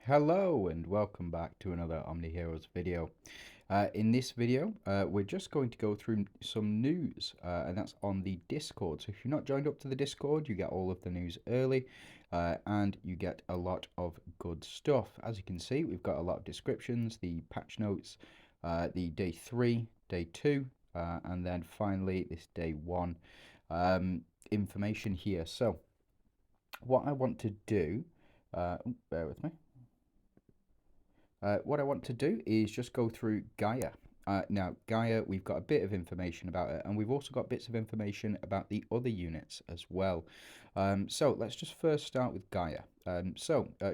Hello and welcome back to another OmniHeroes video. In this video, we're just going to go through some news, and that's on the Discord. So if you're not joined up to the Discord, you get all of the news early, and you get a lot of good stuff. As you can see, we've got a lot of descriptions, the patch notes, the day 3, day 2, and then finally this day 1 information here. So what I want to do, bear with me. What I want to do is just go through Gaia. Now, Gaia, we've got a bit of information about it, and we've also got bits of information about the other units as well. So let's just first start with Gaia.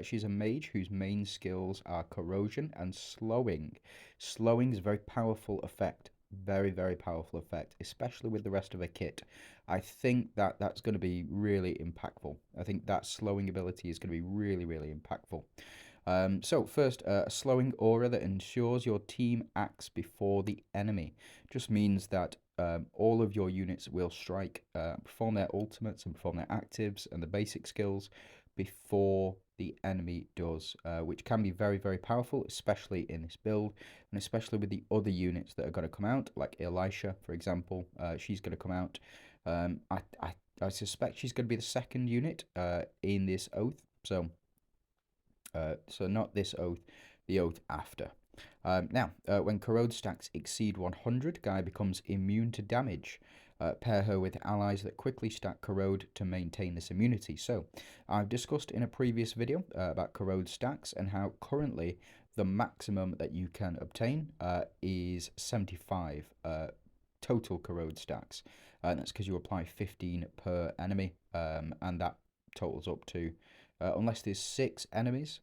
She's a mage whose main skills are corrosion and slowing. Slowing is a very powerful effect. Very, very powerful effect, especially with the rest of her kit. I think that's going to be really impactful. I think that slowing ability is going to be really, really impactful. First, a slowing aura that ensures your team acts before the enemy. Just means that all of your units will strike, perform their ultimates and perform their actives and the basic skills before the enemy does, which can be very, very powerful, especially in this build, and especially with the other units that are going to come out, like Elisha, for example. She's going to come out. I suspect she's going to be the second unit in this oath, so not this oath, the oath after. When corrode stacks exceed 100, Gaia becomes immune to damage. Pair her with allies that quickly stack corrode to maintain this immunity. So, I've discussed in a previous video about corrode stacks and how currently the maximum that you can obtain is 75 total corrode stacks. And that's because you apply 15 per enemy, and that totals up to unless there's 6 enemies.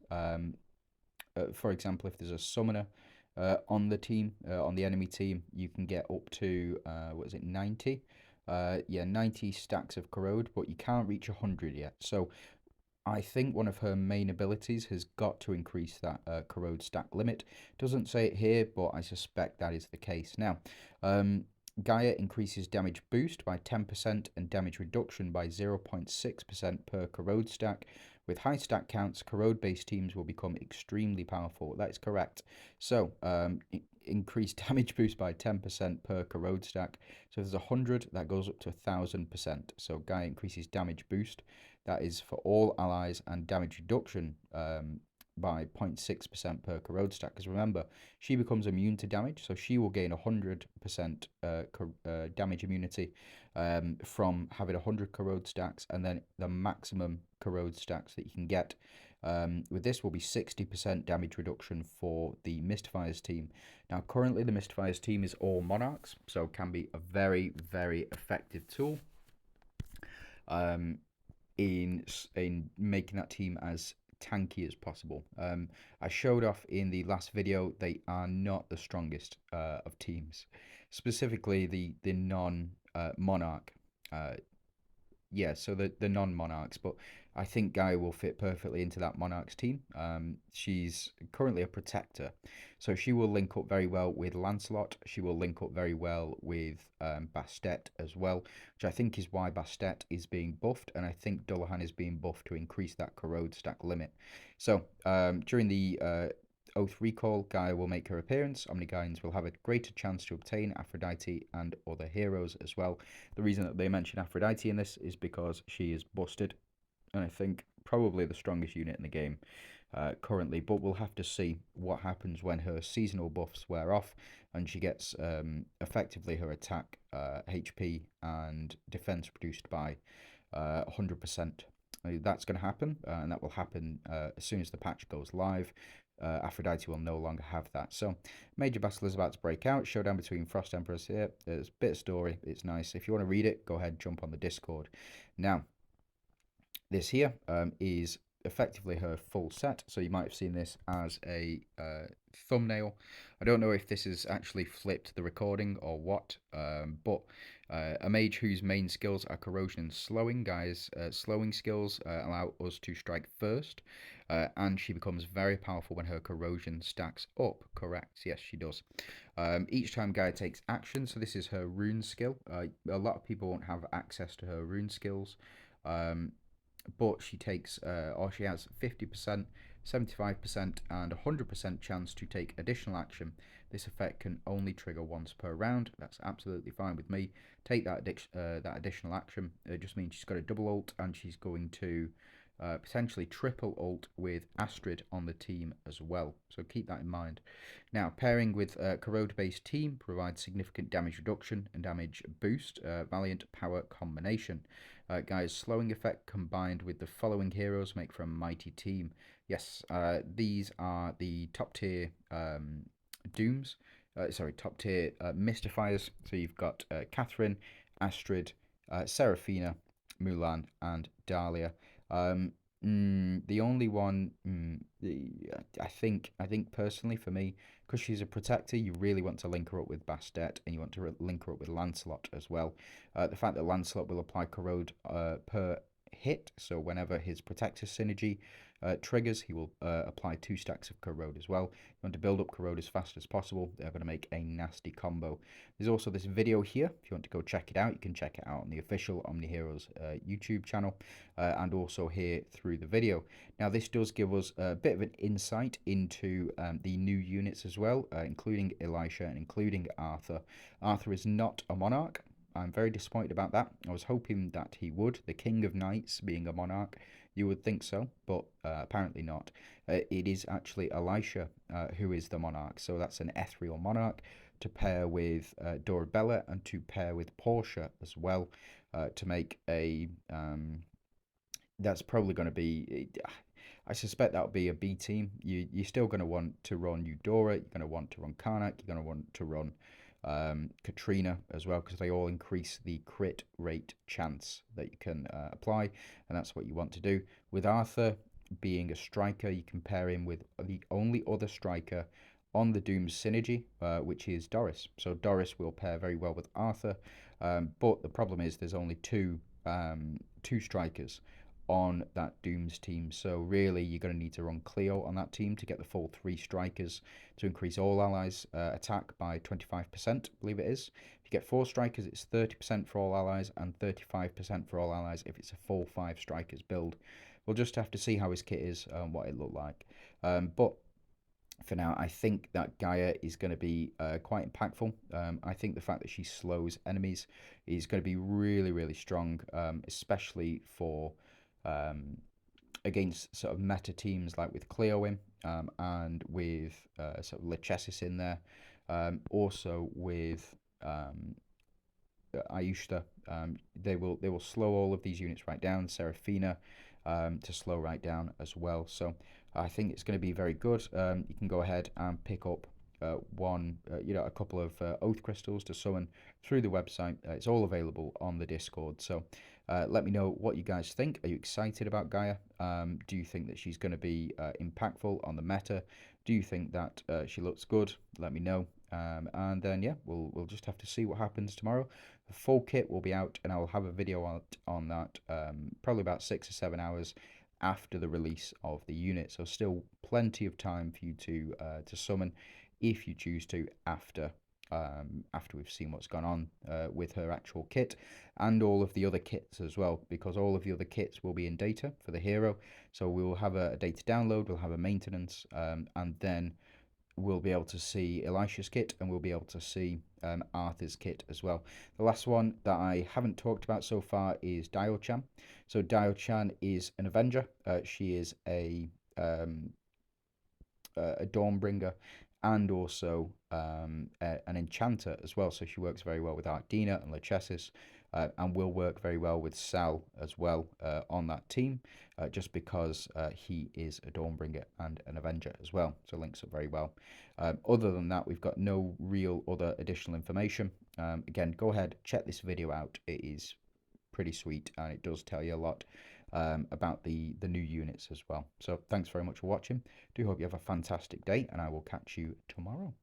For example, if there's a summoner on the team, on the enemy team, you can get up to, 90? 90 stacks of corrode, but you can't reach 100 yet. So I think one of her main abilities has got to increase that corrode stack limit. Doesn't say it here, but I suspect that is the case. Now, Gaia increases damage boost by 10% and damage reduction by 0.6% per corrode stack. With high stack counts, corrode-based teams will become extremely powerful. That is correct. So, increased damage boost by 10% per corrode stack. So if there's 100, that goes up to 1,000%. So Gaia increases damage boost. That is for all allies, and damage reduction by 0.6% per corrode stack. Because remember, she becomes immune to damage, so she will gain 100% damage immunity from having 100 corrode stacks, and then the maximum corrode stacks that you can get with this will be 60% damage reduction for the Mystifiers team. Now, currently the Mystifiers team is all Monarchs, so can be a very, very effective tool in making that team as tanky as possible. I showed off in the last video, they are not the strongest of teams, specifically the non-monarch. So the non-monarchs, but I think Gaia will fit perfectly into that monarchs team. She's currently a protector, so she will link up very well with Lancelot. She will link up very well with Bastet as well, which I think is why Bastet is being buffed, and I think Dullahan is being buffed to increase that corrode stack limit. So during the Oath Recall, Gaia will make her appearance. Omniguardians will have a greater chance to obtain Aphrodite and other heroes as well. The reason that they mention Aphrodite in this is because she is busted, and I think probably the strongest unit in the game currently, but we'll have to see what happens when her seasonal buffs wear off and she gets effectively her attack, HP and defense reduced by 100%. That's going to happen, and that will happen as soon as the patch goes live. Aphrodite will no longer have that. So, major battle is about to break out. Showdown between Frost Emperors here. There's a bit of story. It's nice. If you want to read it, go ahead, jump on the Discord. Now, this here is effectively her full set. So you might have seen this as a thumbnail. I don't know if this has actually flipped the recording or what, but a mage whose main skills are corrosion and slowing. Gaia's slowing skills allow us to strike first, and she becomes very powerful when her corrosion stacks up. Correct, yes, she does. Each time Gaia takes action, so this is her rune skill. A lot of people won't have access to her rune skills, but she takes, or she has 50% 75% and 100% chance to take additional action. This effect can only trigger once per round. That's absolutely fine with me. Take that additional action. It just means she's got a double ult, and she's going to potentially triple ult with Astrid on the team as well. So keep that in mind. Now, pairing with Corrode-based team provides significant damage reduction and damage boost. Valiant power combination. Gaia's slowing effect combined with the following heroes make for a mighty team. Yes, these are the top tier Dooms. Top tier Mystifiers. So you've got Catherine, Astrid, Seraphina, Mulan, and Dahlia. The only one, I think personally for me, because she's a protector, you really want to link her up with Bastet, and you want to link her up with Lancelot as well. The fact that Lancelot will apply corrode per hit, so whenever his protector synergy triggers, he will apply 2 stacks of corrode as well. You want to build up corrode as fast as possible. They're going to make a nasty combo. There's also this video here. If you want to go check it out, you can check it out on the official OMNIHEROES YouTube channel, and also here through the video. Now, this does give us a bit of an insight into the new units as well, including Elisha and including Arthur. Arthur is not a monarch. I'm very disappointed about that. I was hoping that he would. The King of Knights being a monarch, you would think so, but apparently not. It is actually Elisha who is the monarch. So that's an ethereal monarch to pair with Dorabella, and to pair with Portia as well, to make a... that's probably going to be... I suspect that'll be a B team. You're still going to want to run Eudora, you're going to want to run Karnak, you're going to want to run Katrina as well, because they all increase the crit rate chance that you can apply, and that's what you want to do. With Arthur being a striker, you can pair him with the only other striker on the Doom's synergy, which is Doris. So Doris will pair very well with Arthur, but the problem is there's only two strikers on that Doom's team. So really, you're going to need to run Cleo on that team to get the full 3 strikers to increase all allies attack by 25%, I believe it is. If you get 4 strikers, it's 30% for all allies and 35% for all allies if it's a full 5 strikers build. We'll just have to see how his kit is and what it looked like. But for now, I think that Gaia is going to be quite impactful. I think the fact that she slows enemies is going to be really, really strong, especially for... against sort of meta teams like with Cleo in, and with sort of Lachesis in there, also with Ayushta. They will slow all of these units right down. Seraphina to slow right down as well. So I think it's going to be very good. You can go ahead and pick up a couple of oath crystals to summon through the website. It's all available on the Discord. So let me know what you guys think. Are you excited about Gaia? Do you think that she's going to be impactful on the meta? Do you think that she looks good? Let me know. And then yeah, we'll just have to see what happens tomorrow. The full kit will be out, and I will have a video on that probably about 6 or 7 hours after the release of the unit. So still plenty of time for you to summon if you choose to after we've seen what's gone on with her actual kit and all of the other kits as well, because all of the other kits will be in data for the hero. So we will have a data download, we'll have a maintenance, and then we'll be able to see Elisha's kit, and we'll be able to see Arthur's kit as well. The last one that I haven't talked about so far is Dio-chan. So Dio-chan is an Avenger. She is a Dawnbringer, and also an Enchanter as well. So she works very well with Ardina and Lachesis, and will work very well with Sal as well on that team, just because he is a Dawnbringer and an Avenger as well. So links up very well. Other than that, we've got no real other additional information. Again, go ahead, check this video out. It is pretty sweet, and it does tell you a lot about the new units as well. So thanks very much for watching. Do hope you have a fantastic day, and I will catch you tomorrow.